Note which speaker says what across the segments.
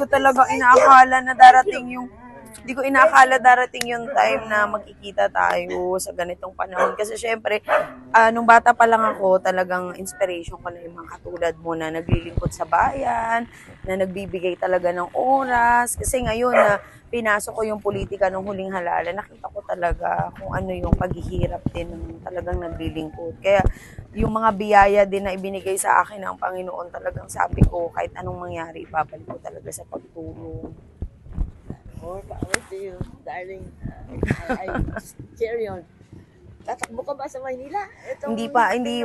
Speaker 1: talaga inaakala na darating yung time na magkikita tayo sa ganitong panahon. Kasi syempre, nung bata pa lang ako, talagang inspiration ko na yung mga katulad mo na naglilingkod sa bayan, na nagbibigay talaga ng oras. Kasi ngayon na pinasok ko yung politika ng huling halala, nakita ko talaga kung ano yung paghihirap din ng talagang naglilingkod. Kaya yung mga biyaya din na ibinigay sa akin ng Panginoon, talagang sabi ko, kahit anong mangyari, ibabalik ko talaga sa pagtulong.
Speaker 2: More power to you, darling. I just carry on. Tatakbo ka ba sa Maynila?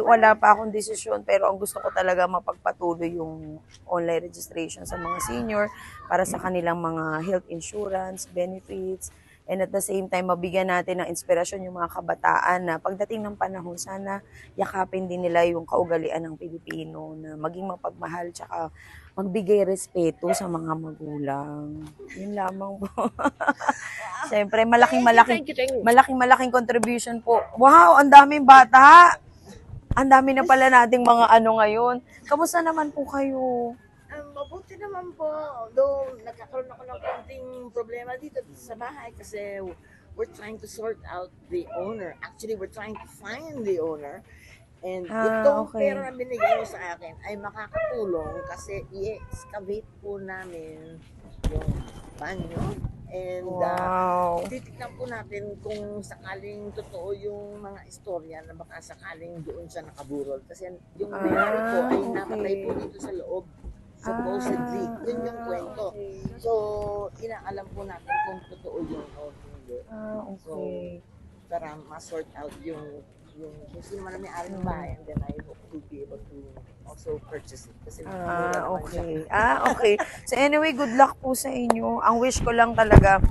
Speaker 1: Wala pa akong desisyon, pero ang gusto ko talaga mapagpatuloy yung online registration sa mga senior para sa kanilang mga health insurance, benefits, and at the same time, mabigyan natin ng inspirasyon yung mga kabataan na pagdating ng panahon, sana yakapin din nila yung kaugalian ng Pilipino na maging mapagmahal tsaka magbigay respeto sa mga magulang. Yun lamang po. Siyempre, malaking contribution po. Wow, ang daming bata. Ang dami na pala nating mga ano ngayon. Kamusta naman po kayo?
Speaker 2: Mabuti naman po. Though nagkakaroon ako ng konting problema dito sa bahay kasi we're trying to sort out the owner. Actually, we're trying to find the owner. And itong pera na binigay mo sa akin ay makakatulong kasi i-excavate po namin yung banyo. And titignan po natin kung sakaling totoo yung mga istorya na baka sakaling doon siya nakaburol. Kasi yung mayari po ay napatay po dito sa loob. Supposedly, yun yung kwento. So, inaalam po natin kung totoo yun o hindi. So, para ma-sort out yung kung sino man ang may-ari ng bahay, and then I hope to be able to also purchase it. Kasi
Speaker 1: okay. So anyway, good luck po sa inyo. Ang wish ko lang talaga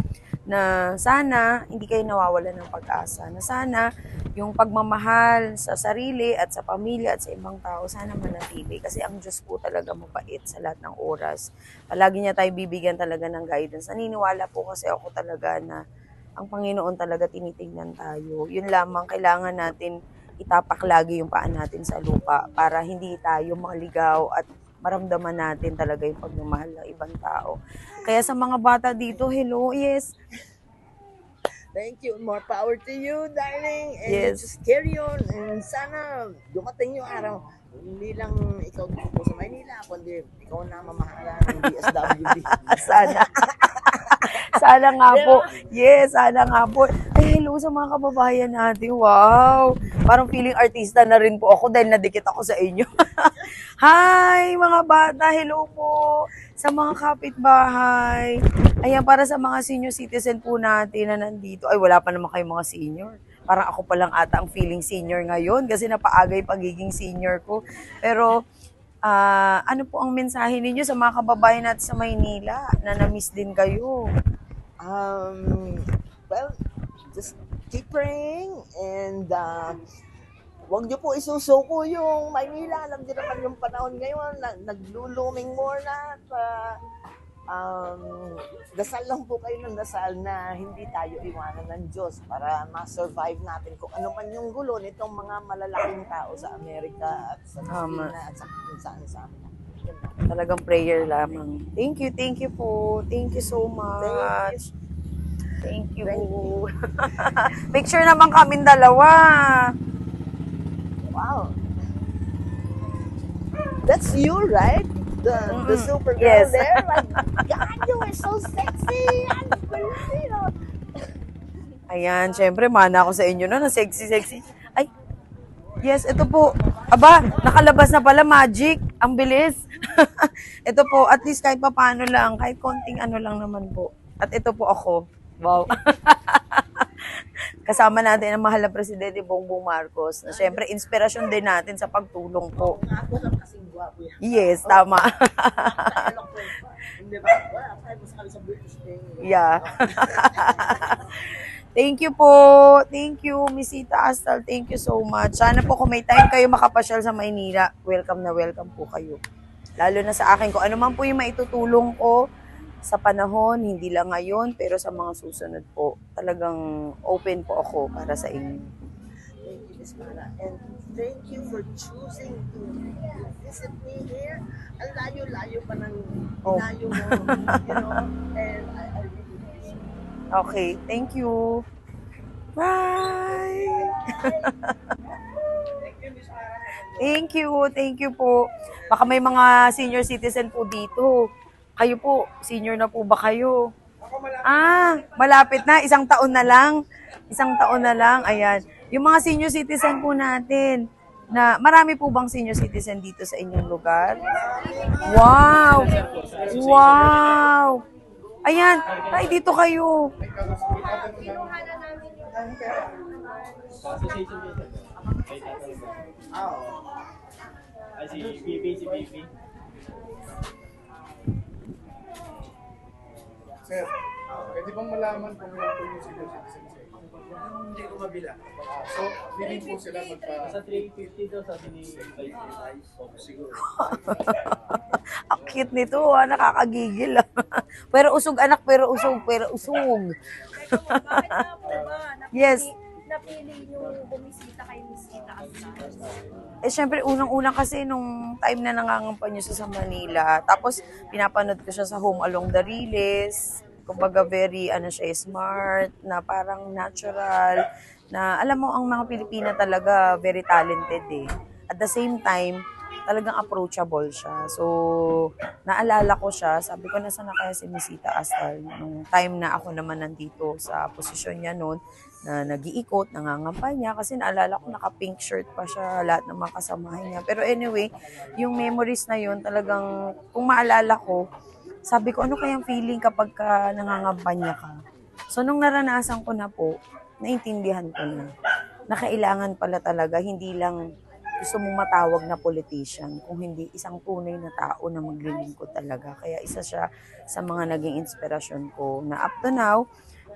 Speaker 1: na sana hindi kayo nawawalan ng pag-asa. Na sana yung pagmamahal sa sarili at sa pamilya at sa ibang tao, sana manatili. Kasi ang Diyos po talaga mabait sa lahat ng oras. Palagi niya tayo bibigyan talaga ng guidance. Naniniwala po kasi ako talaga na ang Panginoon talaga tinitingnan tayo. Yun lamang, kailangan natin itapak lagi yung paan natin sa lupa para hindi tayo maligaw at maramdaman natin talaga yung pagmamahal ng ibang tao. Kaya sa mga bata dito, hello, yes.
Speaker 2: Thank you. More power to you, darling. And just carry on. And sana dumating yung araw, hindi lang ikaw dito sa Maynila, kundi ikaw na mamahala ng DSWD.
Speaker 1: Sana. Sana nga po. Yes, sana nga po. Ay, hello sa mga kababayan natin. Wow. Parang feeling artista na rin po ako dahil nadikit ako sa inyo. Hi, mga bata. Hello po. Sa mga kapitbahay. Ayan, para sa mga senior citizen po natin na nandito. Ay, wala pa naman kayong mga senior. Parang ako pa lang ata ang feeling senior ngayon kasi napaagay pagiging senior ko. Pero, ano po ang mensahe ninyo sa mga kababayan natin sa Maynila na na-miss din kayo?
Speaker 2: Well, just keep praying and wag niyo po isusuko yung Maynila. Alam niyo naman yung panahon ngayon, nagluluming more na. Dasal lang po kayo ng dasal na hindi tayo iwanan ng Diyos para ma-survive natin kung ano man yung gulo nitong mga malalaking tao sa Amerika at sa Pilipinas at sa kung saan-saan.
Speaker 1: Talagang prayer lamang. Thank you po. Thank you so much. Thank you. Picture naman kaming dalawa.
Speaker 2: Wow. That's you, right? The super girl there. Like, God, you are so sexy.
Speaker 1: Ayan, syempre, mana ako sa inyo na sexy. Ay, yes, ito po. Aba, nakalabas na pala, magic. Ang bilis. Ito po, at least kahit paano lang, kahit konting ano lang naman po. At ito po ako. Wow. Kasama natin ang mahal na Presidente Bongbong Marcos. Na syempre, inspirasyon din natin sa pagtulong po. Yes, tama. Yeah. Thank you po. Thank you, Misita Astal. Thank you so much. Sana po kung may time kayo makapasyal sa Maynila, welcome na welcome po kayo. Lalo na sa akin, kung ano man po yung maitutulong ko sa panahon, hindi lang ngayon, pero sa mga susunod po. Talagang open po ako para sa inyo.
Speaker 2: Thank you, Miss Mara. And thank you for choosing to visit me here, ang layo-layo pa ng
Speaker 1: Oh.
Speaker 2: layo mo, and I really appreciate it.
Speaker 1: Okay, thank you. Bye! Thank you po. Baka may mga senior citizen po dito. Kayo po, senior na po ba kayo? Malapit na. Isang taon na lang. Isang taon na lang. Ayan. Yung mga senior citizen po natin, na marami po bang senior citizen dito sa inyong lugar? Wow! Wow! Ayan. Ay, dito kayo.
Speaker 3: Ay, si BP.
Speaker 4: Sir, pwede bang malaman kung ilan po yung senior citizen sa inyo?
Speaker 3: Hindi ko mabila.
Speaker 4: So, willing po sila magpa...
Speaker 3: Sa 350 daw, sabi ni Vice. Siguro.
Speaker 1: Ang cute nito, nakakagigil. Pero usog anak, pero usog.
Speaker 5: Bakit nga po ba
Speaker 1: Yes.
Speaker 5: napili yung bumisita kay Miss Tita Asa?
Speaker 1: Syempre, unang-unang kasi nung time na nangangampanya siya sa Manila, tapos pinapanood ko siya sa Home Along the Riles, kumbaga very, smart, na parang natural, na alam mo, ang mga Pilipina talaga very talented eh. At the same time, talagang approachable siya. So, naalala ko siya, sabi ko, nasa na kaya si Miss Tita Astal nung time na ako naman nandito sa posisyon niya noon, na nag-iikot, nangangampanya, kasi naalala ko naka-pink shirt pa siya, lahat ng mga kasamahan niya. Pero anyway, yung memories na yun, talagang, kung maalala ko, sabi ko, ano kayang feeling kapag ka nangangampanya ka? So, nung naranasan ko na po, naintindihan ko na kailangan pala talaga, hindi lang gusto mong matawag na politician, kung hindi isang tunay na tao na maglilingkod talaga. Kaya isa siya sa mga naging inspirasyon ko, na up to now,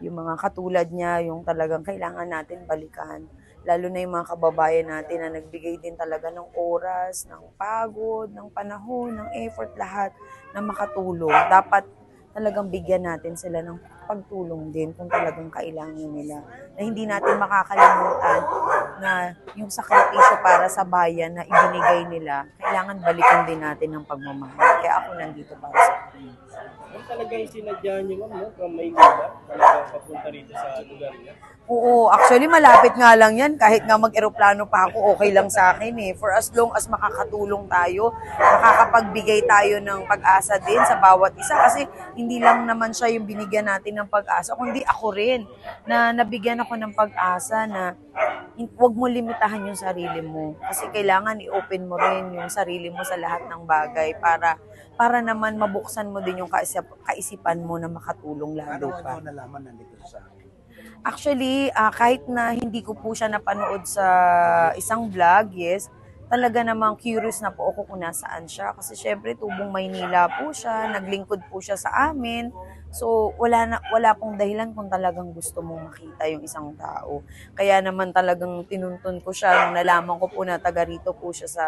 Speaker 1: yung mga katulad niya, yung talagang kailangan natin balikan. Lalo na yung mga kababayan natin na nagbigay din talaga ng oras, ng pagod, ng panahon, ng effort, lahat na makatulong. Dapat talagang bigyan natin sila ng pagtulong din kung talagang kailangan nila. Na hindi natin makakalimutan na yung sakripisyo para sa bayan na ibinigay nila, kailangan balikan din natin ng pagmamahal. Kaya ako nandito para sa kanila.
Speaker 3: Ano talagang sinadya niyo, ma'am, no? From Maynila, talagang papunta rito sa lugar niya?
Speaker 1: Oo, actually malapit nga lang yan. Kahit nga mag-eroplano pa ako, okay lang sa akin eh. For as long as makakatulong tayo, makakapagbigay tayo ng pag-asa din sa bawat isa. Kasi hindi lang naman siya yung binigyan natin ng pag-asa, kundi ako rin na nabigyan ako ng pag-asa na huwag mo limitahan yung sarili mo. Kasi kailangan i-open mo rin yung sarili mo sa lahat ng bagay para naman mabuksan mo din yung kaisipan mo na makatulong lalo pa.
Speaker 4: Ano nalaman nandito sa akin?
Speaker 1: Actually, kahit na hindi ko po siya napanood sa isang vlog, yes, talaga namang curious na po ako kung nasaan siya. Kasi syempre, tubong Maynila po siya, naglingkod po siya sa amin. So, wala pong dahilan kung talagang gusto mong makita yung isang tao. Kaya naman talagang tinuntun ko siya nung nalaman ko po na taga rito po siya sa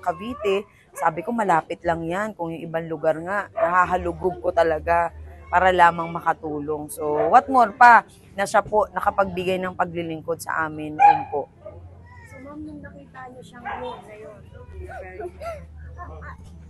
Speaker 1: Cavite. Sabi ko, malapit lang yan. Kung yung ibang lugar nga, nahahalugog ko talaga para lamang makatulong. So, what more pa na siya po nakapagbigay ng paglilingkod sa amin po.
Speaker 5: So ma'am, nung nakita niyo siyang ngayon,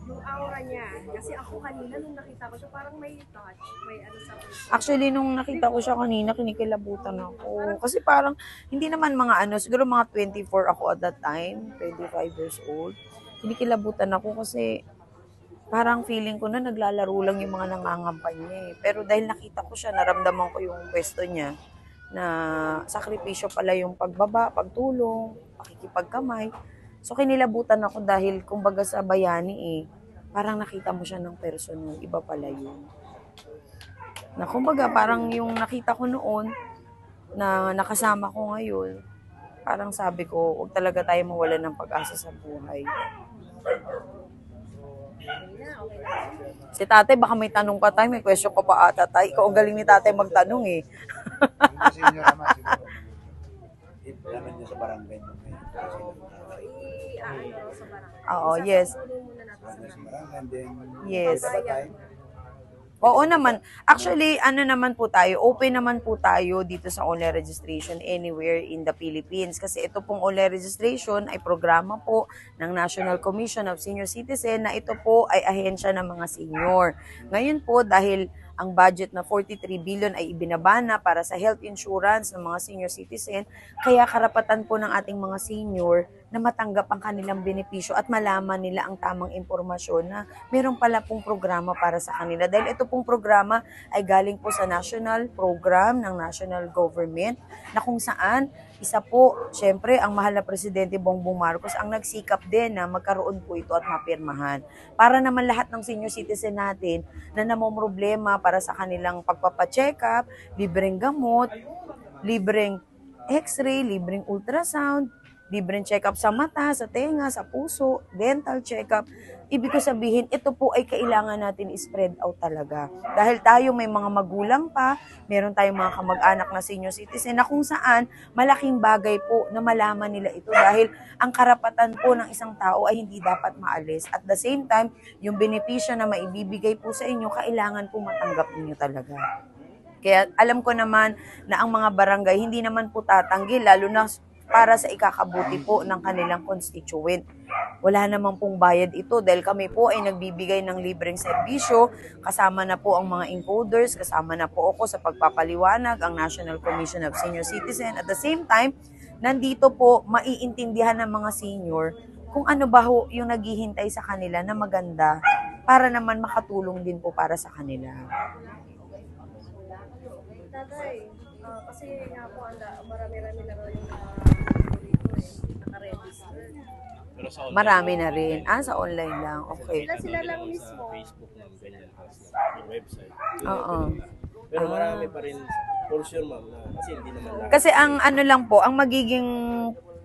Speaker 5: yung aura niya, kasi ako kanina nung nakita ko siya, parang may touch, may ano sa puso.
Speaker 1: Actually, nung nakita ko siya kanina, kinikilabutan ako. Kasi parang, hindi naman mga siguro mga 24 ako at that time, 25 years old. Kinikilabutan ako kasi parang feeling ko na naglalaro lang yung mga nangangampanya eh. Pero dahil nakita ko siya, naramdaman ko yung pwesto niya na sakripisyo pala yung pagbaba, pagtulong, pakikipagkamay. So kinilabutan ako dahil kumbaga sa bayani parang nakita mo siya ng personal, iba pala yun. Na kumbaga parang yung nakita ko noon na nakasama ko ngayon, parang sabi ko, huwag talaga tayo mawalan ng pag-asa sa buhay. Si tatay, baka may tanong ka tayo, may question ko pa ata tayo. Ikaw ang galing ni tatay magtanong eh.
Speaker 4: Kasi inyo naman siguro. Ilan nyo sa barangay mo ngayon.
Speaker 5: I-ano sa barangay.
Speaker 1: Oo, yes.
Speaker 5: Tulong muna natin sa
Speaker 4: Sa
Speaker 5: barangay.
Speaker 4: barangay, then
Speaker 1: Yes.
Speaker 4: pwede ba tayo?
Speaker 1: Oo naman. Actually, ano naman po tayo, open naman po tayo dito sa online registration anywhere in the Philippines. Kasi ito pong online registration ay programa po ng National Commission of Senior Citizen na ito po ay ahensya ng mga senior. Ngayon po, dahil ang budget na 43 billion ay ibinaba na para sa health insurance ng mga senior citizen, kaya karapatan po ng ating mga senior na matanggap ang kanilang benepisyo at malaman nila ang tamang impormasyon na meron pala pong programa para sa kanila. Dahil ito pong programa ay galing po sa national program ng national government na kung saan isa po, syempre, ang mahal na Presidente Bongbong Marcos ang nagsikap din na magkaroon po ito at mapirmahan. Para naman lahat ng senior citizen natin na namomroblema para sa kanilang pagpapacheck up, libreng gamot, libreng x-ray, libreng ultrasound, libreng check-up sa mata, sa tenga, sa puso, dental check-up. Ibig ko sabihin, ito po ay kailangan natin i-spread out talaga. Dahil tayo may mga magulang pa, meron tayong mga kamag-anak na senior citizen na kung saan malaking bagay po na malaman nila ito dahil ang karapatan po ng isang tao ay hindi dapat maalis. At the same time, yung benepisyo na maibibigay po sa inyo, kailangan po matanggap ninyo talaga. Kaya alam ko naman na ang mga barangay hindi naman po tatanggi, lalo na para sa ikakabuti po ng kanilang constituent. Wala naman pong bayad ito dahil kami po ay nagbibigay ng libreng serbisyo, kasama na po ang mga encoders, kasama na po ako sa pagpapaliwanag, ang National Commission of Senior Citizen. At the same time, nandito po maiintindihan ng mga senior kung ano ba ho yung naghihintay sa kanila na maganda para naman makatulong din po para sa kanila.
Speaker 5: Tatay, kasi nga po, marami-rami na rin naka-register.
Speaker 3: Pero sa online,
Speaker 1: Marami na rin. Sa online lang. Okay.
Speaker 5: Sila lang mismo.
Speaker 3: Sa Facebook ng ganyan, yung website.
Speaker 1: Oo.
Speaker 3: Pero marami pa rin, for sure ma'am, na kasi hindi naman lahat.
Speaker 1: Kasi ang ano lang po, ang magiging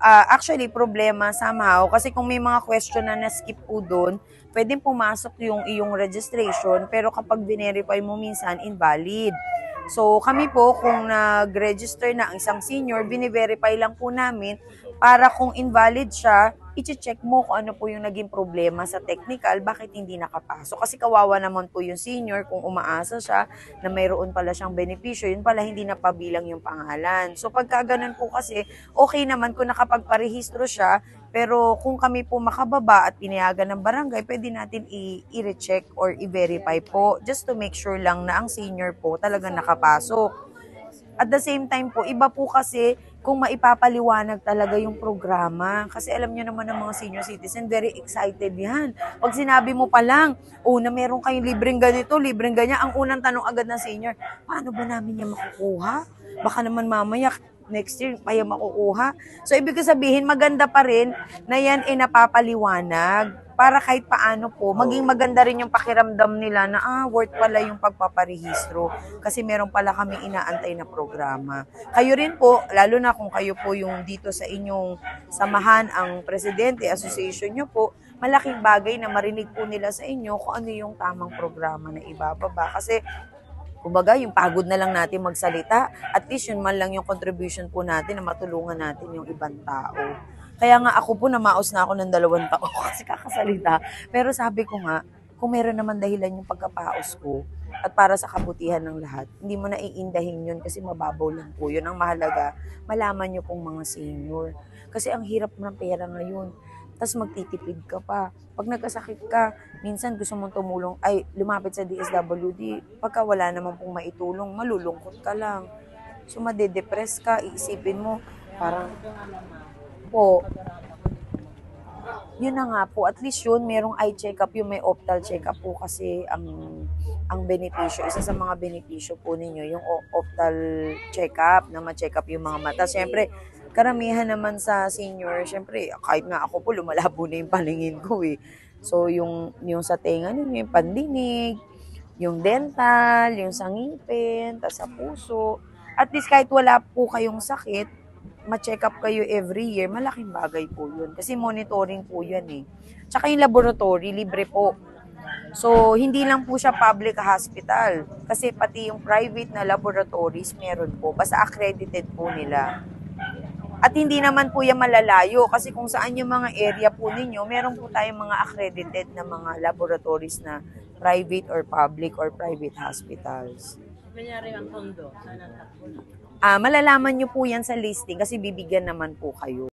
Speaker 1: actually problema somehow, kasi kung may mga question na na-skip po doon, pwedeng pumasok yung iyong registration, pero kapag verify mo minsan, invalid. So kami po, kung nag-register na ang isang senior, bine-verify lang po namin para kung invalid siya, i-check mo kung ano po yung naging problema sa technical, bakit hindi nakapasok. Kasi kawawa naman po yung senior kung umaasa siya na mayroon pala siyang benepisyo, yun pala hindi napabilang yung pangalan. So pagka ganun po kasi, okay naman kung nakapagparehistro siya, pero kung kami po makababa at pinayagan ng barangay, pwede natin i-recheck or i-verify po just to make sure lang na ang senior po talagang nakapasok. At the same time po, iba po kasi kung maipapaliwanag talaga yung programa. Kasi alam nyo naman ng mga senior citizen, very excited yan. Pag sinabi mo pa lang, na meron kayong libreng ganito, libreng ganyan, ang unang tanong agad ng senior, paano ba namin yan makukuha? Baka naman mamaya, next year, pa yan makukuha. So, ibig sabihin, maganda pa rin na yan napapaliwanag para kahit paano po, maging maganda rin yung pakiramdam nila na worth pala yung pagpaparehistro kasi meron pala kami inaantay na programa. Kayo rin po, lalo na kung kayo po yung dito sa inyong samahan, ang presidente, association nyo po, malaking bagay na marinig po nila sa inyo kung ano yung tamang programa na ibababa. Kasi kumbaga, yung pagod na lang natin magsalita, at least yun man lang yung contribution po natin na matulungan natin yung ibang tao. Kaya nga ako po, namaos na ako ng 2 taon kasi kakasalita. Pero sabi ko nga, kung meron naman dahilan yung pagkapaos ko at para sa kabutihan ng lahat, hindi mo na iindahin yun kasi mababaw lang po yun. Ang mahalaga, malaman nyo pong mga senior. Kasi ang hirap ng pera ngayon. Tapos magtitipid ka pa. Pag nagkasakit ka, minsan gusto mong tumulong, lumapit sa DSWD. Pagka wala naman pong maitulong, malulungkot ka lang. So, madedepress ka, iisipin mo, parang, po, yun na nga po, at least yun, merong eye check-up, yung may optal check-up po kasi ang benepisyo, isa sa mga benepisyo po ninyo, yung optal check-up, na ma-check-up yung mga mata. Siyempre, karamihan naman sa senior, siyempre, kahit nga ako po, lumalabo na yung paningin ko eh. So, yung sa tenga ninyo, yung pandinig, yung dental, yung sa ngipin, tas sa puso. At least kahit wala po kayong sakit, ma-check up kayo every year, malaking bagay po yun. Kasi monitoring po yan eh. Tsaka yung laboratory, libre po. So, hindi lang po siya public hospital. Kasi pati yung private na laboratories, meron po. Basta accredited po nila. At hindi naman po yan malalayo. Kasi kung saan yung mga area po ninyo, meron po tayong mga accredited na mga laboratories na private or public or private hospitals.
Speaker 2: Kunyari ang kondo, sana takbo na.
Speaker 1: Malalaman nyo po yan sa listing kasi bibigyan naman po kayo.